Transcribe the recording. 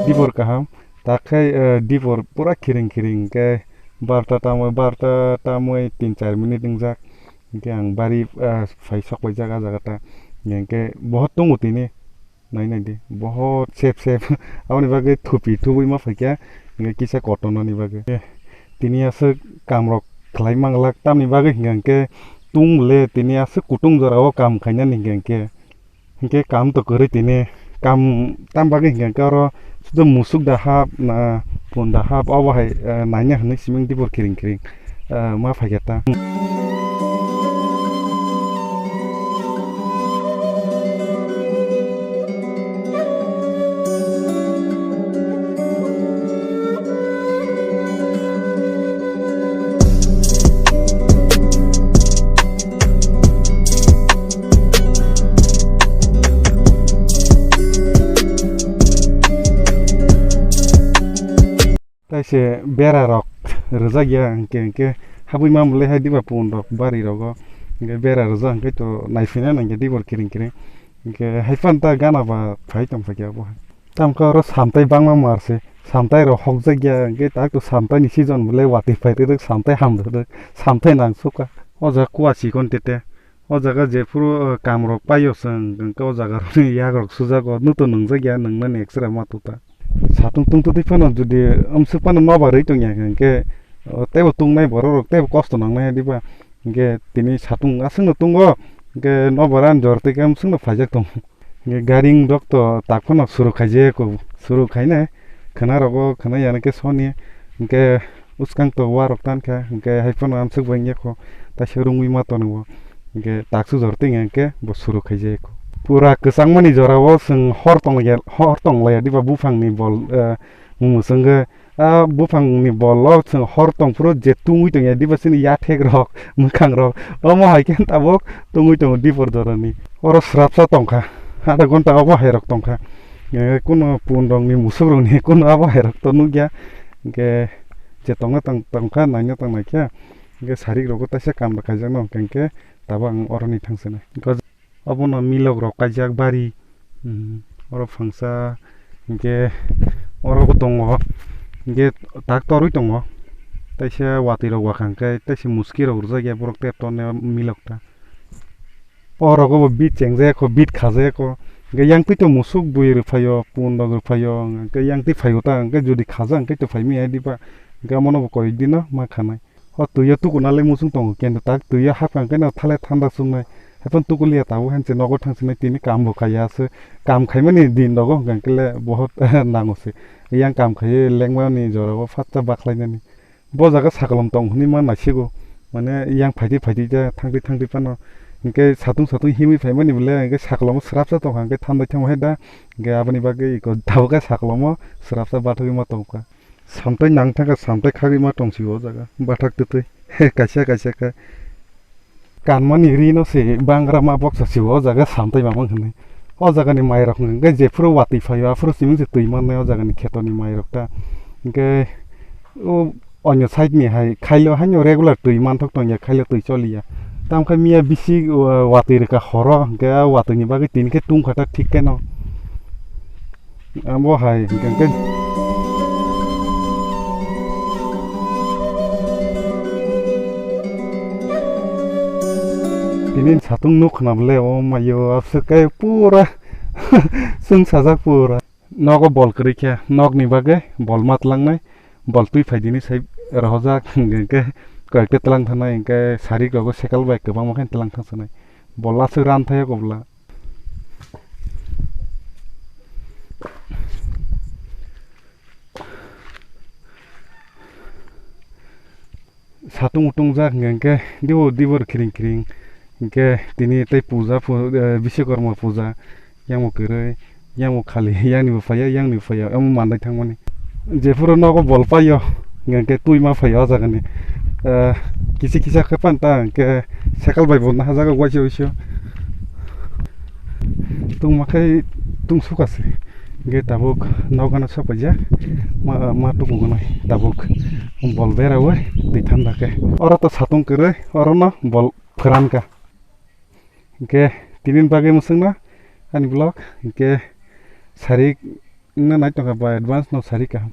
dibor kaham takai dibor pura kiring ke barta tamoi 3-4 minit ingjak ke ang bari fai sok bai jaga ta ke बहुत tung utini nai di बहुत sep awni bage thupi ma faikya kisa kotono ni bage tini asuk kamrok khlai manglak tamni bage ke tung le tini asuk kutung jorao kam khaina ni ke kam to kori tini kam tam bage ke oro sudah musuk dahap na pun dahap awahai nanya hne siming dibor kiring ma faikata taise bera rok rojagya ke habui ma mule hai diba pun rok bari rogo ke bera roja ke to naifina nang dibor kiring ke haifan ta gana ba phai tam fakya bo tam ka ro samtai bangma marse samtai ro hokjagya ke ta to samtai ni season mule wati phai te samtai ham de samtai nang suka oja kuwa sikon tete o jaga je puro kam rok payo sang ke o jaga ro yak rok sujago nuto nungjagya nangna ni extra ma tuta satung tung tu tipano judi amsupano nobari tungya ke tebo tungnai borok tebo kosto nangnai diba ke tini satung asungno tungo ke nobaran jorte ke amsungno phajak tong ke garing rok to takphano suru khaije ko suru khaina khana rogo khana yana ke soni ke uskang to warok tan kha ke haifano amsuk bangye ko ta serungui ma tono ke taksu jorte ke bo suru khaije ko pura kesangmani jorao seng hor tong laya diba bufang ni bol mumusengge bufang ni bol lo seng hor tong puro je tungui tong ya diba sini yathek rok mukang rok omo haiken tabok tungui tong dibor dorani oro srapsa tongkha ada gonta abo herok tongkha kuno pundong ni musuk rong ni kuno abo herok to nugya ke je tonga tongkha nanya tong naikya ke sarik rogo tasa kam rakha jano kenke tabang oroni thangsena abono milok rok kajak bari oro phangsa ke oro ko tongo ke tak torui tongo taisa wati rok wakhangkai taisa muski rok rujagya borok tep tone milok ta oro ko bit chengje ko bit khaje ko ke yang pito musuk bui ruphayo pun rok ruphayo ke yang ti phayo ta ke jodi khaja ke to phaimi ai diba ke mono ko idino ma khanai ho tuya tu kunale musung tongo ken tak tuya hapang ke na thale thanda sungnai hapan tukulia tahu hanse nogo thangsine tini kam bo khaya se kam khaimani din nogo gankele bahut nangose yang kam khaye lengmani joro fatta bakhlainani bo jaga sakolom tong huni ma nasigo mane yang phaidi ja thangdi pano ke satung himi phaimani bole ke sakolom srapsa tong hangke thamdai thang heda ke abani bage ko dawga sakolom srapsa bathogi ma tongka samtai nang thanga samtai khagi ma tongsigo jaga bathak tutui kaisa ka kanmani rino se bangra ma box siwo jaga samtai mamang hne o jaga ni mairok nge je puro wati phaiwa puro siming se tuiman ne o jaga ni khetoni mairok ta nge o onyo side ni hai khailo hanyo regular tuiman thok tong ya khailo tui choliya tam kha mia bisi wati reka horo nge wati ni bagi tin ke tung khata thik ke no ambo hai nge tinin satung nuk namle o mayo apsukai pura sung sajak pura nogo bol krikya nog ni bage bol mat langnai bol tui phaidini sai rahojak ke kaite tlang thanai ke sari gogo sekal bai kebang mokhen tlang thangsanai bolla su ran thaya gobla satung utung jak ngengke dibor kiring ke tini tai puja Vishwakarma puja yang mo kere yang mo khali yang ni phaya am mandai thangmani je puro nogo bol payo ngengke tui ma phaya jagani kisi khapan ta ke sekal bai bon ha jaga wacho tung makai tung sukase ge tabuk nogana sapaja ma tu gunai tabuk bol bera we di thanda ke ora to satung kere ora na bol phran ka ke tinin bage musungna ani blog ke sarik na nai tongka ba advance no sari kaham